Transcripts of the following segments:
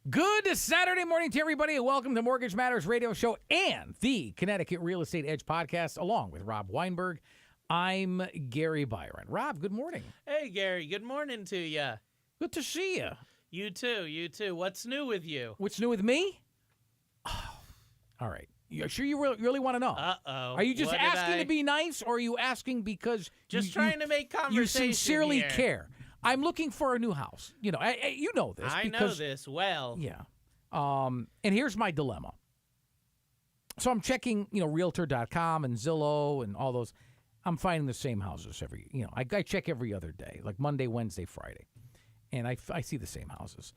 Good Saturday morning to everybody, and welcome to Mortgage Matters Radio Show and the Connecticut Real Estate Edge podcast, along with Rob Weinberg. I'm Gary Byron. Rob, good morning. Hey, Gary. Good morning to you. Good to see you. You too. What's new with you? What's new with me? Oh, all right. You sure you really want to know? Uh-oh. Are you just asking to be nice, or are you asking because just trying to make conversation you sincerely here. care? I'm looking for a new house. You know, you know this. I know this well. Yeah. And here's my dilemma. So I'm checking, Realtor.com and Zillow and all those. I'm finding the same houses I check every other day, like Monday, Wednesday, Friday. And I see the same houses,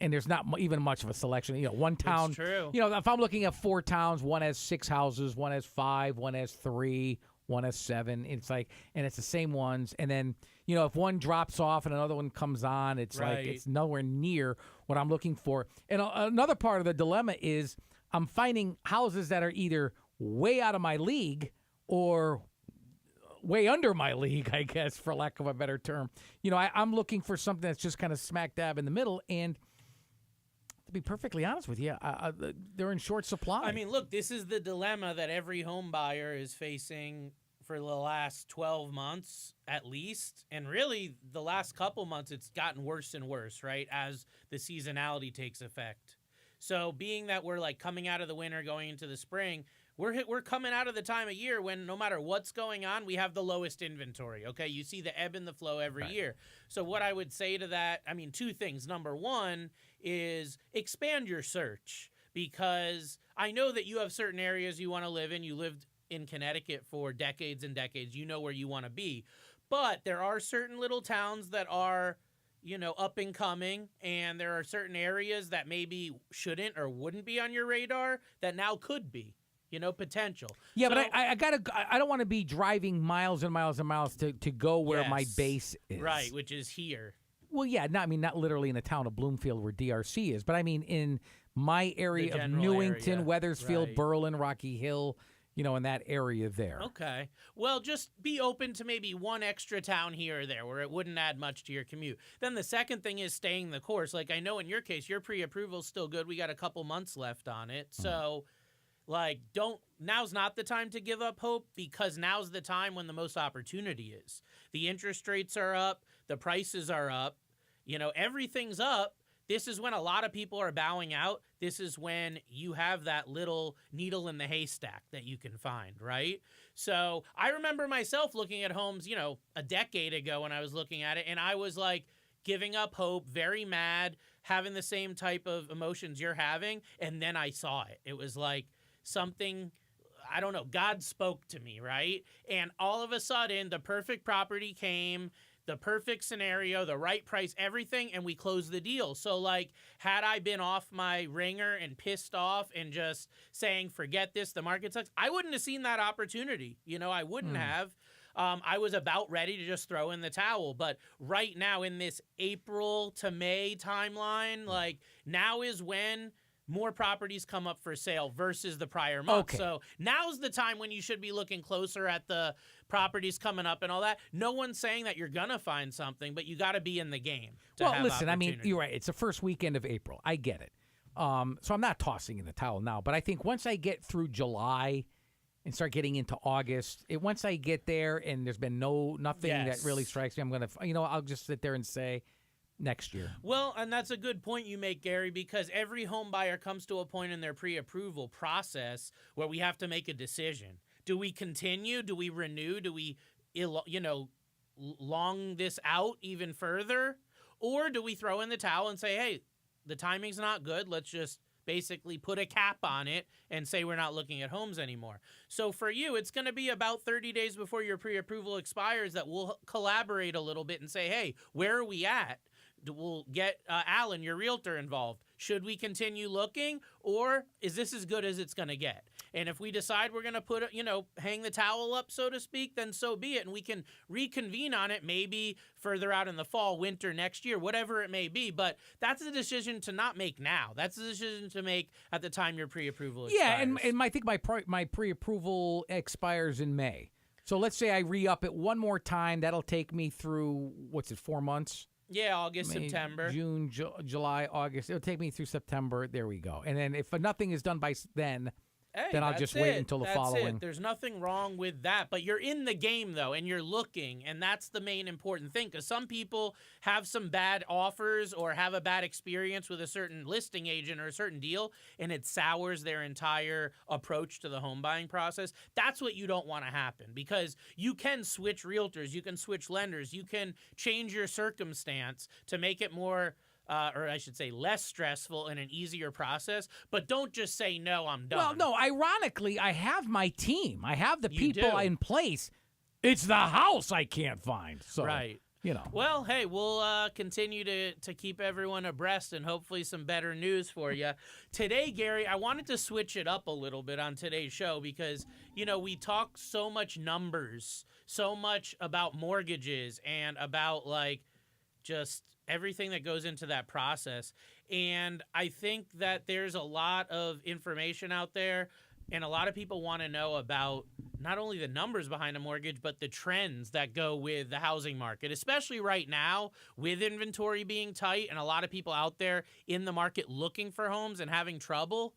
and there's not even much of a selection. One town. It's true. If I'm looking at 4 towns, one has 6 houses, one has 5, one has 3, one has 7. It's like, and it's the same ones. And then, if one drops off and another one comes on, it's like it's nowhere near what I'm looking for. And another part of the dilemma is I'm finding houses that are either way out of my league or way under my league, I guess, for lack of a better term. I'm looking for something that's just kind of smack dab in the middle. And to be perfectly honest with you, they're in short supply. I mean, look, this is the dilemma that every home buyer is facing for the last 12 months at least. And really, the last couple months, it's gotten worse and worse, right, as the seasonality takes effect. So being that we're like coming out of the winter, going into the spring, we're coming out of the time of year when no matter what's going on, we have the lowest inventory, okay? You see the ebb and the flow every year. So what I would say to that, 2 things. Number one is expand your search, because I know that you have certain areas you want to live in. You lived in Connecticut for decades and decades. You know where you want to be. But there are certain little towns that are up and coming, and there are certain areas that maybe shouldn't or wouldn't be on your radar that now could be. Potential. Yeah, so, but I don't want to be driving miles and miles and miles to go where my base is. Right, which is here. Well, yeah, not literally in the town of Bloomfield where DRC is, but I mean in my area of Newington, Weathersfield, Berlin, Rocky Hill, in that area there. Okay. Well, just be open to maybe one extra town here or there where it wouldn't add much to your commute. Then the second thing is staying the course. Like I know in your case, your pre-approval is still good. We got a couple months left on it. So now's not the time to give up hope, because now's the time when the most opportunity is. The interest rates are up, the prices are up, everything's up. This is when a lot of people are bowing out. This is when you have that little needle in the haystack that you can find, right? So I remember myself looking at homes, a decade ago when I was looking at it, and I was like giving up hope, very mad, having the same type of emotions you're having, and then I saw it. It was like something, I don't know, God spoke to me, right? And all of a sudden, the perfect property came, the perfect scenario, the right price, everything, and we closed the deal. So, had I been off my ringer and pissed off and just saying, forget this, the market sucks, I wouldn't have seen that opportunity. I wouldn't have. I was about ready to just throw in the towel. But right now, in this April to May timeline, now is when more properties come up for sale versus the prior month. Okay. So now's the time when you should be looking closer at the properties coming up and all that. No one's saying that you're going to find something, but you got to be in the game to have listen, opportunity. you're right. It's the first weekend of April. I get it. So I'm not tossing in the towel now, but I think once I get through July and start getting into August, once I get there and there's been nothing that really strikes me, I'm going to, I'll just sit there and say, next year. Well, and that's a good point you make, Gary, because every home buyer comes to a point in their pre-approval process where we have to make a decision. Do we continue? Do we renew? Do we, long this out even further? Or do we throw in the towel and say, hey, the timing's not good. Let's just basically put a cap on it and say we're not looking at homes anymore. So for you, it's going to be about 30 days before your pre-approval expires that we'll collaborate a little bit and say, hey, where are we at? We'll get Alan, your realtor, involved. Should we continue looking, or is this as good as it's going to get? And if we decide we're going to hang the towel up, so to speak, then so be it. And we can reconvene on it maybe further out in the fall, winter, next year, whatever it may be. But that's a decision to not make now. That's a decision to make at the time your pre-approval expires. Yeah, and I think my pre-approval expires in May. So let's say I re-up it one more time. That'll take me through, 4 months? Yeah, August, May, September. June, July, August. It'll take me through September. There we go. And then if nothing is done by then, Hey, then I'll that's just wait it. until the That's following. It. There's nothing wrong with that, but you're in the game though, and you're looking, and that's the main important thing. Because some people have some bad offers or have a bad experience with a certain listing agent or a certain deal, and it sours their entire approach to the home buying process. That's what you don't want to happen, because you can switch realtors, you can switch lenders, you can change your circumstance to make it more. Or I should say less stressful and an easier process, but don't just say, no, I'm done. Well, no, ironically, I have my team. I have the You people do. in place. It's the house I can't find. So, Right. Well, hey, we'll continue to keep everyone abreast and hopefully some better news for you. Today, Gary, I wanted to switch it up a little bit on today's show because, we talk so much numbers, so much about mortgages and about just everything that goes into that process. And I think that there's a lot of information out there, and a lot of people want to know about not only the numbers behind a mortgage, but the trends that go with the housing market, especially right now with inventory being tight and a lot of people out there in the market looking for homes and having trouble.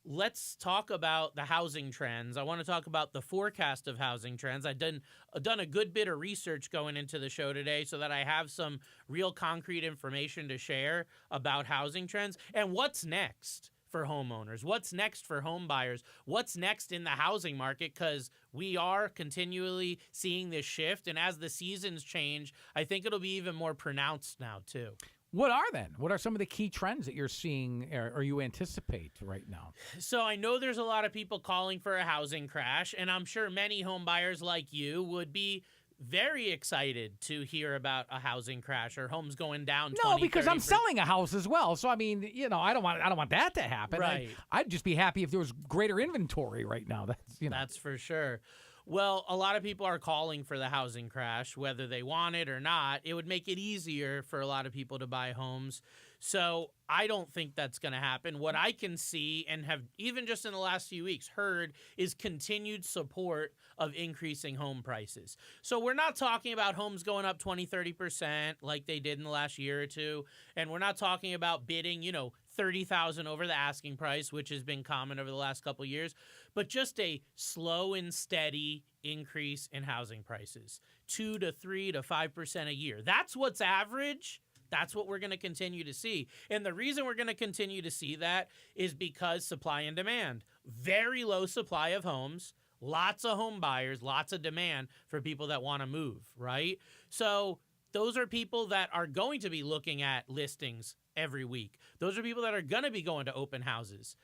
Let's talk about the housing trends. I want to talk about the forecast of housing trends. I've done a good bit of research going into the show today so that I have some real concrete information to share about housing trends and what's next for homeowners, what's next for home buyers, what's next in the housing market, because we are continually seeing this shift. And as the seasons change, I think it'll be even more pronounced now too. what are then? What are some of the key trends that you're seeing or you anticipate right now? So I know there's a lot of people calling for a housing crash, and I'm sure many home buyers like you would be very excited to hear about a housing crash or homes going down. No, because I'm selling a house as well. So I mean, I don't want that to happen. Right. I'd just be happy if there was greater inventory right now. That's for sure. Well, a lot of people are calling for the housing crash, whether they want it or not. It would make it easier for a lot of people to buy homes. So I don't think that's going to happen. What I can see and have even just in the last few weeks heard is continued support of increasing home prices. So we're not talking about homes going up 20, 30% like they did in the last year or two. And we're not talking about bidding, $30,000 over the asking price, which has been common over the last couple of years, but just a slow and steady increase in housing prices, 2 to 3 to 5% a year. That's what's average. That's what we're going to continue to see. And the reason we're going to continue to see that is because supply and demand. Very low supply of homes, lots of home buyers, lots of demand for people that want to move, right? So those are people that are going to be looking at listings every week. Those are people that are going to be going to open houses.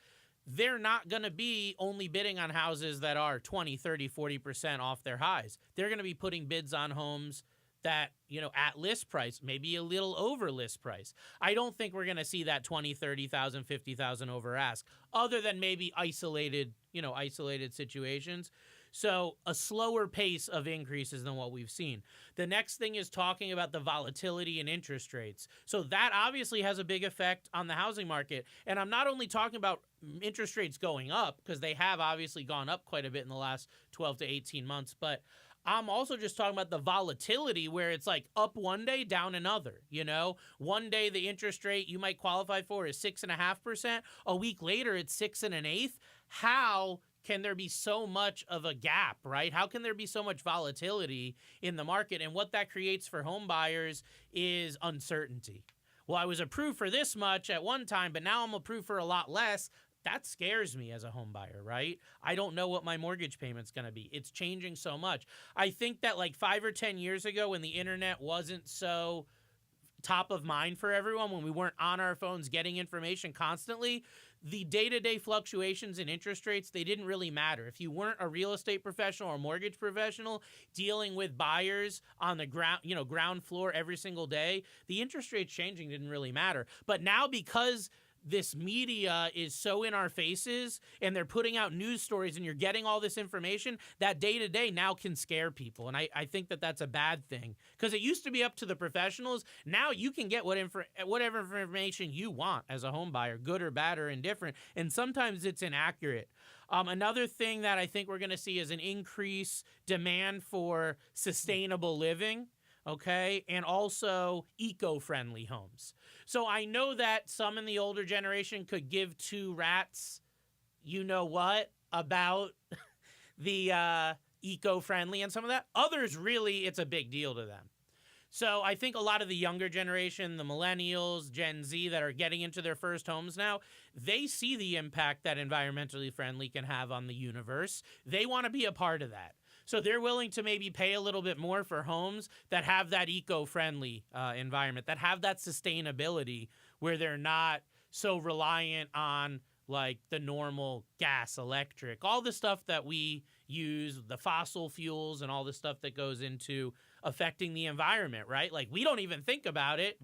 They're not going to be only bidding on houses that are 20, 30, 40% off their highs. They're going to be putting bids on homes that, at list price, maybe a little over list price. I don't think we're going to see that 20, 30,000, 50,000 over ask, other than maybe isolated situations. So a slower pace of increases than what we've seen. The next thing is talking about the volatility in interest rates. So that obviously has a big effect on the housing market. And I'm not only talking about interest rates going up, because they have obviously gone up quite a bit in the last 12 to 18 months, but I'm also just talking about the volatility where it's like up one day, down another. One day the interest rate you might qualify for is 6.5%. A week later, it's 6 1/8. How can there be so much of a gap, right? How can there be so much volatility in the market? And what that creates for home buyers is uncertainty. Well, I was approved for this much at one time, but now I'm approved for a lot less. That scares me as a home buyer, right? I don't know what my mortgage payment's going to be. It's changing so much. I think that 5 or 10 years ago, when the internet wasn't so top of mind for everyone, when we weren't on our phones getting information constantly, the day-to-day fluctuations in interest rates, they didn't really matter. If you weren't a real estate professional or mortgage professional dealing with buyers on the ground floor every single day, the interest rates changing didn't really matter. But now, because this media is so in our faces and they're putting out news stories and you're getting all this information, that day-to-day now can scare people. And I think that that's a bad thing, because it used to be up to the professionals. Now you can get whatever information you want as a home buyer, good or bad or indifferent, and sometimes it's inaccurate. Another thing that I think we're going to see is an increased demand for sustainable living. okay, and also eco-friendly homes. So I know that some in the older generation could give two rats, you know what, about the eco-friendly and some of that. Others, really, it's a big deal to them. So I think a lot of the younger generation, the millennials, Gen Z that are getting into their first homes now, they see the impact that environmentally friendly can have on the universe. They want to be a part of that. So they're willing to maybe pay a little bit more for homes that have that eco-friendly environment, that have that sustainability where they're not so reliant on like the normal gas, electric, all the stuff that we use, the fossil fuels and all the stuff that goes into affecting the environment, right? Like we don't even think about it.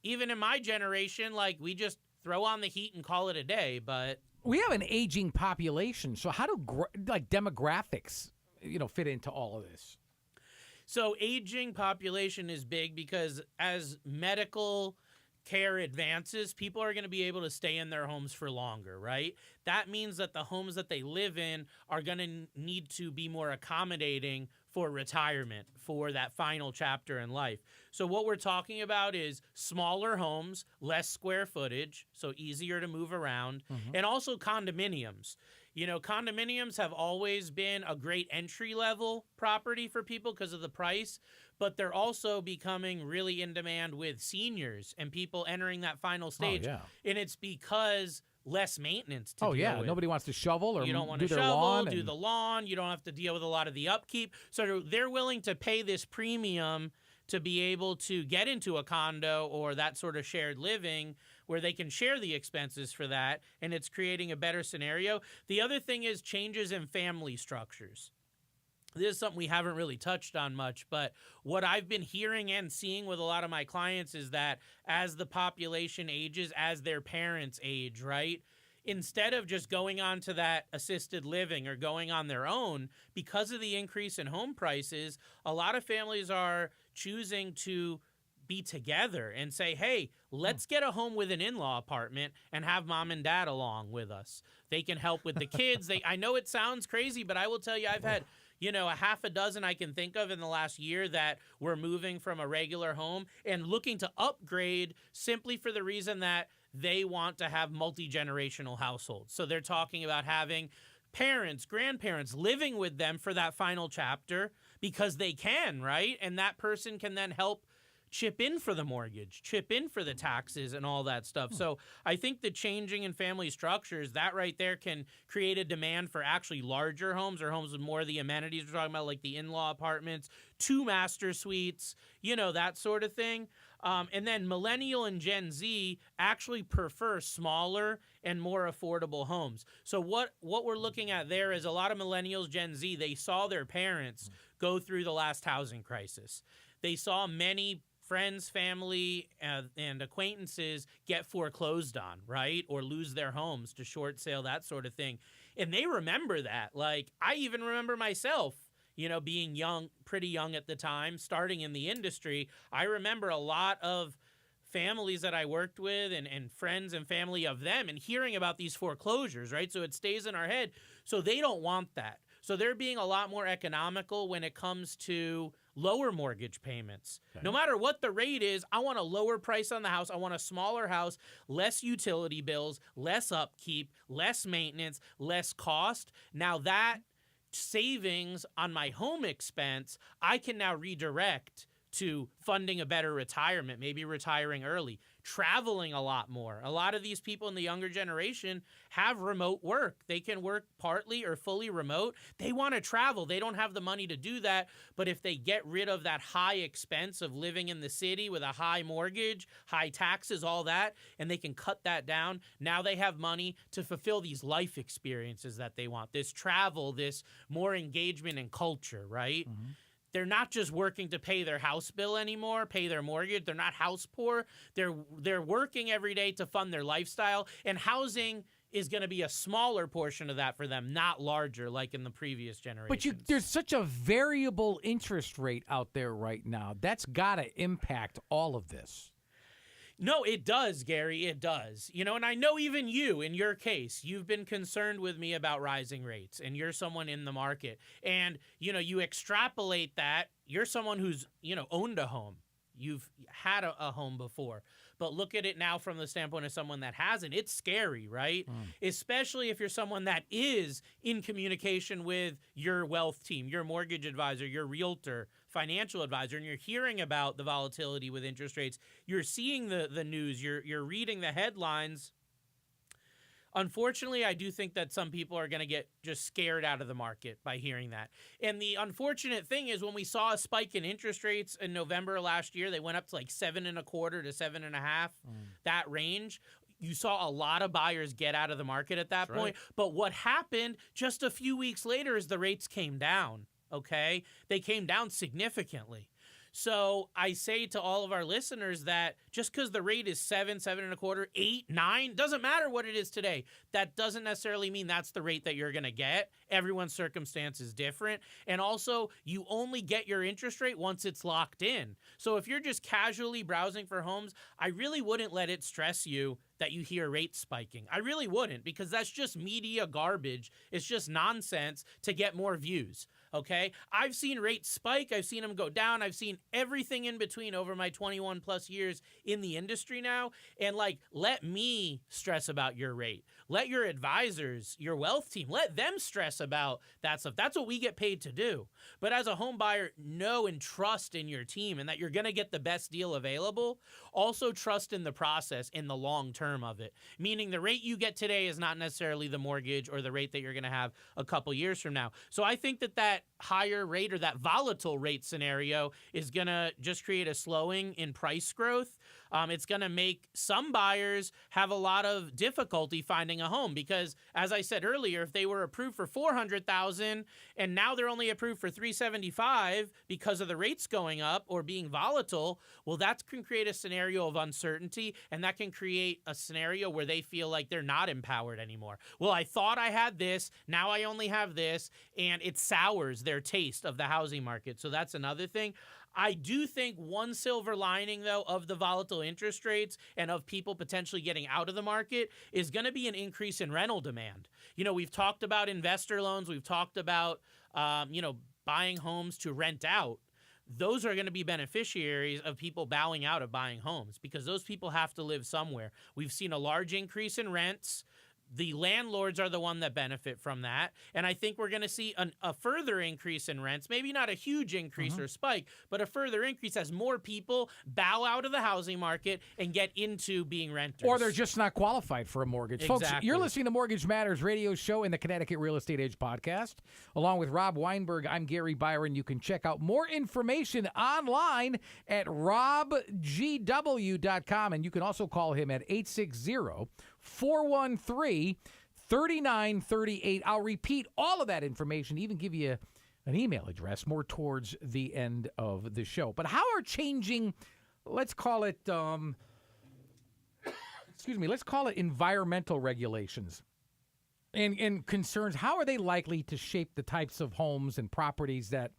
Even in my generation, like we just throw on the heat and call it a day, but we have an aging population. So how do like demographics, fit into all of this? So aging population is big because as medical care advances, people are going to be able to stay in their homes for longer, right? That means that the homes that they live in are going to need to be more accommodating for retirement, for that final chapter in life. So what we're talking about is smaller homes, less square footage, so easier to move around, and also condominiums. Condominiums have always been a great entry-level property for people because of the price, but they're also becoming really in demand with seniors and people entering that final stage. Oh, yeah. And it's because less maintenance to deal with. Nobody wants to shovel or you don't want do to their shovel, lawn. do the lawn. You don't have to deal with a lot of the upkeep. So they're willing to pay this premium to be able to get into a condo or that sort of shared living where they can share the expenses for that, and it's creating a better scenario. The other thing is changes in family structures. This is something we haven't really touched on much, but what I've been hearing and seeing with a lot of my clients is that as the population ages, as their parents age, right? Instead of just going on to that assisted living or going on their own, because of the increase in home prices, a lot of families are choosing to be together and say, hey, let's get a home with an in-law apartment and have mom and dad along with us. They can help with the kids. I know it sounds crazy, but I will tell you, I've had a half a dozen I can think of in the last year that were moving from a regular home and looking to upgrade simply for the reason that they want to have multi-generational households. So they're talking about having parents, grandparents living with them for that final chapter because they can, right? And that person can then help chip in for the mortgage, chip in for the taxes and all that stuff. So I think the changing in family structures, that right there can create a demand for actually larger homes or homes with more of the amenities we're talking about, like the in-law apartments, 2 master suites, that sort of thing. And then millennial and Gen Z actually prefer smaller and more affordable homes. So what we're looking at there is a lot of millennials, Gen Z, they saw their parents go through the last housing crisis. They saw many friends, family, and acquaintances get foreclosed on, right? Or lose their homes to short sale, that sort of thing. And they remember that. Like, I even remember myself, being young, pretty young at the time, starting in the industry. I remember a lot of families that I worked with and friends and family of them and hearing about these foreclosures, right? So it stays in our head. So they don't want that. So they're being a lot more economical when it comes to lower mortgage payments. Okay. No matter what the rate is, I want a lower price on the house. I want a smaller house, less utility bills, less upkeep, less maintenance, less cost. Now that savings on my home expense, I can now redirect to funding a better retirement, maybe retiring early, traveling a lot more. A lot of these people in the younger generation have remote work. They can work partly or fully remote. They want to travel. They don't have the money to do that. But if they get rid of that high expense of living in the city with a high mortgage, high taxes, all that, and they can cut that down, now they have money to fulfill these life experiences that they want, this travel, this more engagement and culture, right? Mm-hmm. They're not just working to pay their house bill anymore, pay their mortgage. They're not house poor. They're working every day to fund their lifestyle, and housing is going to be a smaller portion of that for them, not larger like in the previous generations. But there's such a variable interest rate out there right now. That's got to impact all of this. No, it does, Gary. It does. And I know even you, in your case, you've been concerned with me about rising rates, and you're someone in the market. And, you extrapolate that. You're someone who's, owned a home. You've had a home before. But look at it now from the standpoint of someone that hasn't. It's scary, right? Especially if you're someone that is in communication with your wealth team, your mortgage advisor, your realtor, financial advisor, and you're hearing about the volatility with interest rates. You're seeing the news. You're reading the headlines. Unfortunately, I do think that some people are going to get just scared out of the market by hearing that. And the unfortunate thing is when we saw a spike in interest rates in November last year, they went up to like 7.25 to 7.5, that range. You saw a lot of buyers get out of the market at that point. Right. But what happened just a few weeks later is the rates came down, okay? They came down significantly. So I say to all of our listeners that just because the rate is 7, 7.25, 8, 9, doesn't matter what it is today. That doesn't necessarily mean that's the rate that you're going to get. Everyone's circumstance is different. And also, you only get your interest rate once it's locked in. So if you're just casually browsing for homes, I really wouldn't let it stress you that you hear rates spiking. I really wouldn't, because that's just media garbage. It's just nonsense to get more views. Okay, I've seen rates spike. I've seen them go down. I've seen everything in between over my 21 plus years in the industry now. And let me stress about your rate. Let your advisors, your wealth team, let them stress about that stuff. That's what we get paid to do. But as a home buyer, know and trust in your team and that you're going to get the best deal available. Also trust in the process, in the long term of it. Meaning the rate you get today is not necessarily the mortgage or the rate that you're going to have a couple years from now. So I think that higher rate or that volatile rate scenario is going to just create a slowing in price growth. It's going to make some buyers have a lot of difficulty finding a home because, as I said earlier, if they were approved for $400,000 and now they're only approved for $375,000 because of the rates going up or being volatile, well, that can create a scenario of uncertainty, and that can create a scenario where they feel like they're not empowered anymore. Well, I thought I had this, now I only have this, and it sours their taste of the housing market. So that's another thing. I do think one silver lining, though, of the volatile interest rates and of people potentially getting out of the market is going to be an increase in rental demand. We've talked about investor loans. We've talked about, buying homes to rent out. Those are going to be beneficiaries of people bowing out of buying homes because those people have to live somewhere. We've seen a large increase in rents. The landlords are the one that benefit from that. And I think we're going to see a further increase in rents, maybe not a huge increase or spike, but a further increase as more people bow out of the housing market and get into being renters. Or they're just not qualified for a mortgage. Exactly. Folks, you're listening to Mortgage Matters radio show and the Connecticut Real Estate Edge podcast. Along with Rob Weinberg, I'm Gary Byron. You can check out more information online at robgw.com. And you can also call him at 860-413-3938. I'll repeat all of that information, even give you an email address more towards the end of the show. But how are changing, let's call it, let's call it environmental regulations and concerns, how are they likely to shape the types of homes and properties that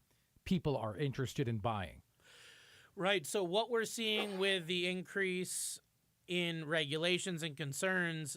people are interested in buying? Right. So what we're seeing with the increase in regulations and concerns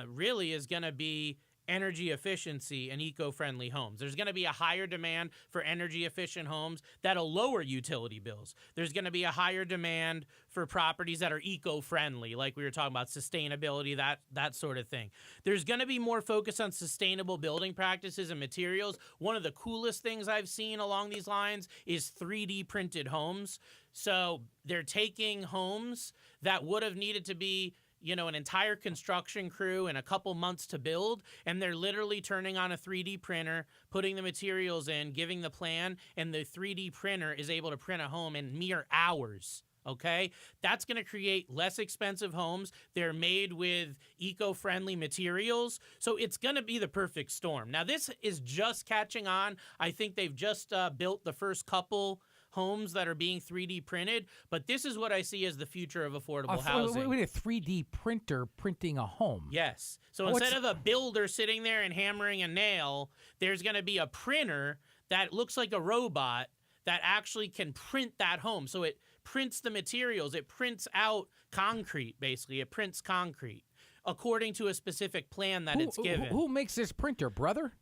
really is going to be energy efficiency and eco-friendly homes. There's going to be a higher demand for energy-efficient homes that'll lower utility bills. There's going to be a higher demand for properties that are eco-friendly, like we were talking about, sustainability, that sort of thing. There's going to be more focus on sustainable building practices and materials. One of the coolest things I've seen along these lines is 3D printed homes. So they're taking homes that would have needed to be an entire construction crew and a couple months to build, and they're literally turning on a 3D printer, putting the materials in, giving the plan, and the 3D printer is able to print a home in mere hours. Okay? That's going to create less expensive homes. They're made with eco-friendly materials, so it's going to be the perfect storm. Now, this is just catching on. I think they've just built the first couple homes that are being 3D printed, but this is what I see as the future of affordable housing. Wait, a 3D printer printing a home? Yes. So instead of a builder sitting there and hammering a nail, there's going to be a printer that looks like a robot that actually can print that home. So it prints the materials. It prints out concrete, basically. It prints concrete according to a specific plan that it's given. Who makes this printer, brother?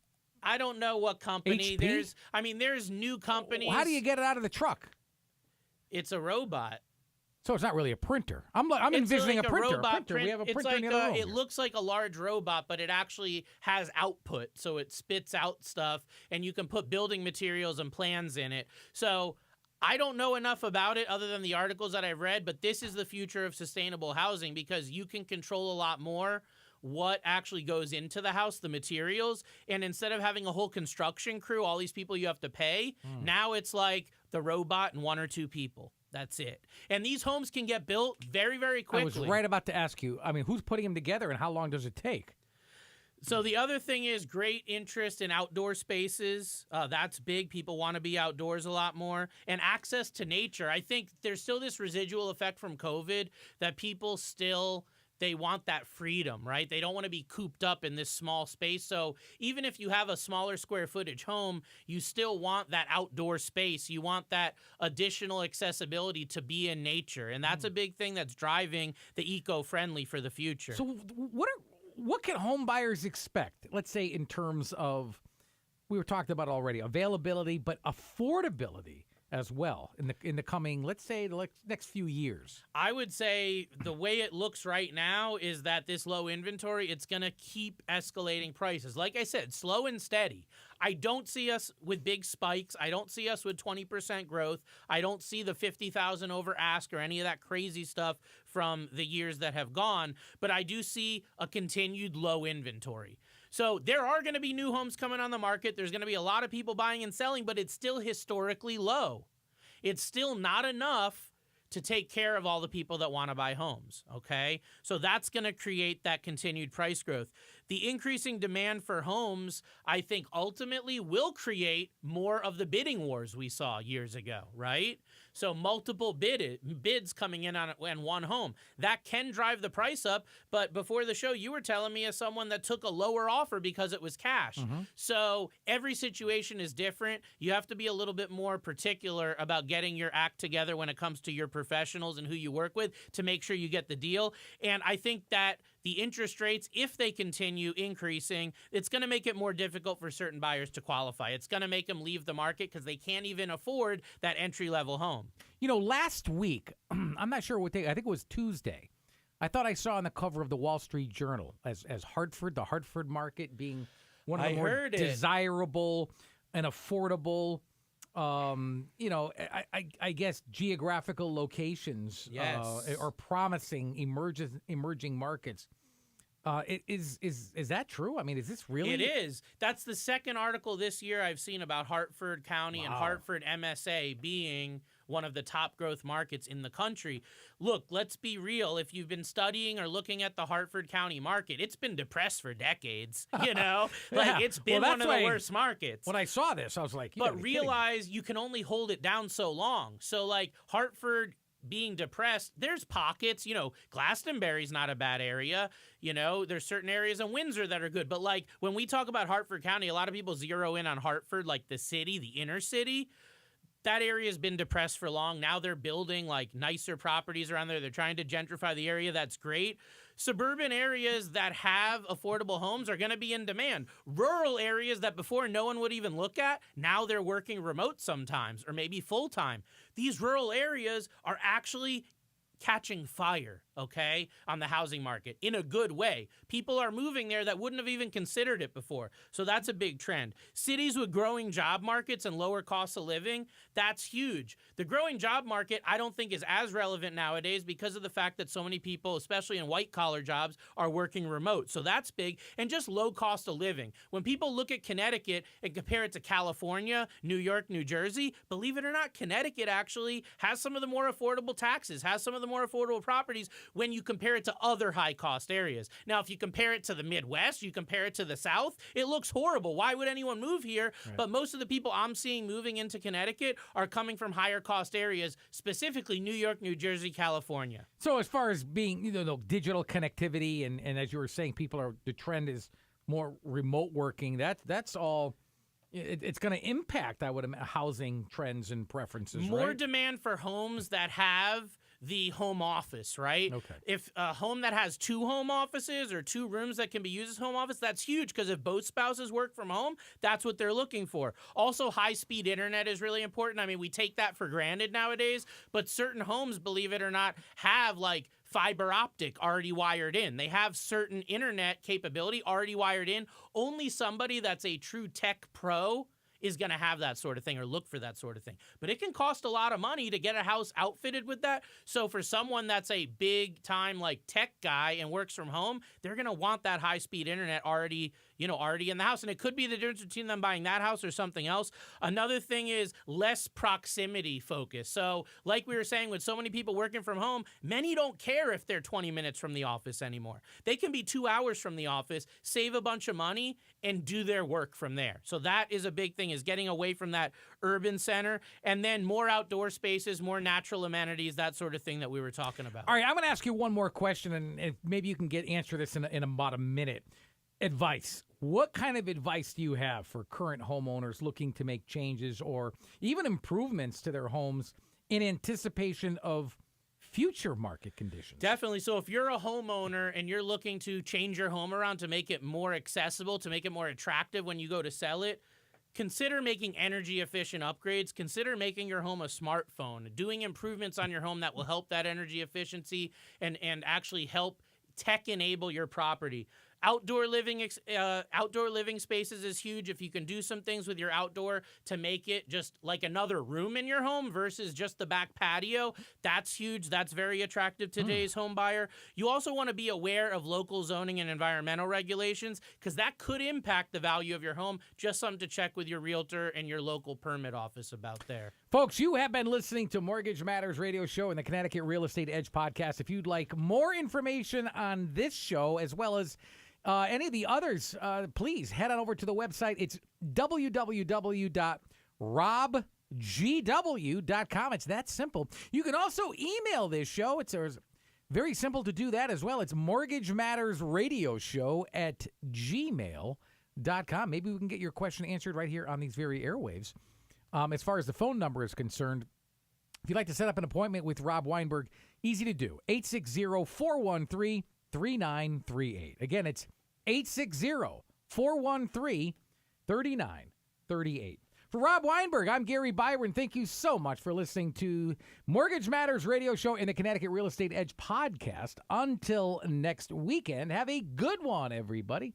I don't know what company. HP? There's new companies. How do you get it out of the truck? It's a robot. So it's not really a printer. I'm It's envisioning like a printer. robot We have a it's printer like in the other room. It looks like a large robot, but it actually has output. So it spits out stuff, and you can put building materials and plans in it. So I don't know enough about it other than the articles that I've read, but this is the future of sustainable housing because you can control a lot more what actually goes into the house, the materials. And instead of having a whole construction crew, all these people you have to pay, now it's like the robot and 1 or 2 people. That's it. And these homes can get built very, very quickly. I was right about to ask you, who's putting them together and how long does it take? So the other thing is great interest in outdoor spaces. That's big. People want to be outdoors a lot more. And access to nature. I think there's still this residual effect from COVID that people still... They want that freedom, right? They don't want to be cooped up in this small space. So even if you have a smaller square footage home, you still want that outdoor space. You want that additional accessibility to be in nature. And that's a big thing that's driving the eco-friendly for the future. So what can home buyers expect? Let's say in terms of, we were talking about already, availability, but affordability as well in the coming, let's say, the next few years? I would say the way it looks right now is that this low inventory, it's going to keep escalating prices. Like I said, slow and steady. I don't see us with big spikes. I don't see us with 20% growth. I don't see the 50,000 over ask or any of that crazy stuff from the years that have gone, but I do see a continued low inventory. So there are going to be new homes coming on the market. There's going to be a lot of people buying and selling, but it's still historically low. It's still not enough to take care of all the people that want to buy homes, okay? So that's going to create that continued price growth. The increasing demand for homes, I think, ultimately will create more of the bidding wars we saw years ago, right? So multiple bids coming in on one home. That can drive the price up, but before the show, you were telling me as someone that took a lower offer because it was cash. So every situation is different. You have to be a little bit more particular about getting your act together when it comes to your professionals and who you work with to make sure you get the deal. And I think that the interest rates, if they continue increasing, it's going to make it more difficult for certain buyers to qualify. It's going to make them leave the market because they can't even afford that entry-level home. You know, last week, I'm not sure what day, I think it was Tuesday, I thought I saw on the cover of the Wall Street Journal as Hartford, the Hartford market being one of the more desirable and affordable, I guess geographical locations or promising emerging markets. Is that true? I mean, is this really? It is. That's the second article this year I've seen about Hartford County and Hartford MSA being one of the top growth markets in the country. Look, let's be real. If you've been studying or looking at the Hartford County market, it's been depressed for decades, it's been one of the worst markets. When I saw this, I was like, but realize you can only hold it down so long. So like Hartford being depressed, there's pockets, Glastonbury's not a bad area. There's certain areas in Windsor that are good. But like when we talk about Hartford County, a lot of people zero in on Hartford, like the city, the inner city. That area has been depressed for long. Now they're building like nicer properties around there. They're trying to gentrify the area. That's great. Suburban areas that have affordable homes are going to be in demand. Rural areas that before no one would even look at, now they're working remote sometimes or maybe full time. These rural areas are actually catching fire, on the housing market in a good way. People are moving there that wouldn't have even considered it before. So that's a big trend. Cities with growing job markets and lower costs of living, that's huge. The growing job market, I don't think is as relevant nowadays because of the fact that so many people, especially in white collar jobs, are working remote. So that's big. And just low cost of living. When people look at Connecticut and compare it to California, New York, New Jersey, believe it or not, Connecticut actually has some of the more affordable taxes, has some of the more affordable properties when you compare it to other high-cost areas. Now, if you compare it to the Midwest, you compare it to the South, it looks horrible. Why would anyone move here? Right. But most of the people I'm seeing moving into Connecticut are coming from higher-cost areas, specifically New York, New Jersey, California. So as far as being, digital connectivity and as you were saying, the trend is more remote working, that's all it's going to impact, I would imagine, housing trends and preferences. More right? demand for homes that have the home office, right? Okay. If a home that has 2 home offices or 2 rooms that can be used as home office, that's huge because if both spouses work from home, that's what they're looking for. Also, high-speed internet is really important. I mean, we take that for granted nowadays, but certain homes, believe it or not, have like fiber optic already wired in. They have certain internet capability already wired in. Only somebody that's a true tech pro is going to have that sort of thing or look for that sort of thing. But it can cost a lot of money to get a house outfitted with that. So for someone that's a big time like tech guy and works from home, they're going to want that high speed internet already in the house. And it could be the difference between them buying that house or something else. Another thing is less proximity focus. So like we were saying, with so many people working from home, many don't care if they're 20 minutes from the office anymore. They can be 2 hours from the office, save a bunch of money, and do their work from there. So that is a big thing, is getting away from that urban center, and then more outdoor spaces, more natural amenities, that sort of thing that we were talking about. All right, I'm going to ask you one more question, and maybe you can answer this in about a minute. Advice. What kind of advice do you have for current homeowners looking to make changes or even improvements to their homes in anticipation of future market conditions? Definitely. So if you're a homeowner and you're looking to change your home around to make it more accessible, to make it more attractive when you go to sell it, consider making energy efficient upgrades. Consider making your home a smartphone, doing improvements on your home that will help that energy efficiency and actually help tech enable your property. Outdoor living spaces is huge. If you can do some things with your outdoor to make it just like another room in your home versus just the back patio, that's huge. That's very attractive to today's home buyer. You also want to be aware of local zoning and environmental regulations because that could impact the value of your home. Just something to check with your realtor and your local permit office about there. Folks, you have been listening to Mortgage Matters Radio Show and the Connecticut Real Estate Edge podcast. If you'd like more information on this show as well as any of the others, please head on over to the website. It's www.robgw.com. It's that simple. You can also email this show. It's very simple to do that as well. It's Mortgage Matters Radio Show at gmail.com. Maybe we can get your question answered right here on these very airwaves. As far as the phone number is concerned, if you'd like to set up an appointment with Rob Weinberg, easy to do. 860-413-3938. Again, it's 860-413-3938. For Rob Weinberg, I'm Gary Byron. Thank you so much for listening to Mortgage Matters Radio Show and the Connecticut Real Estate Edge podcast. Until next weekend, have a good one, everybody.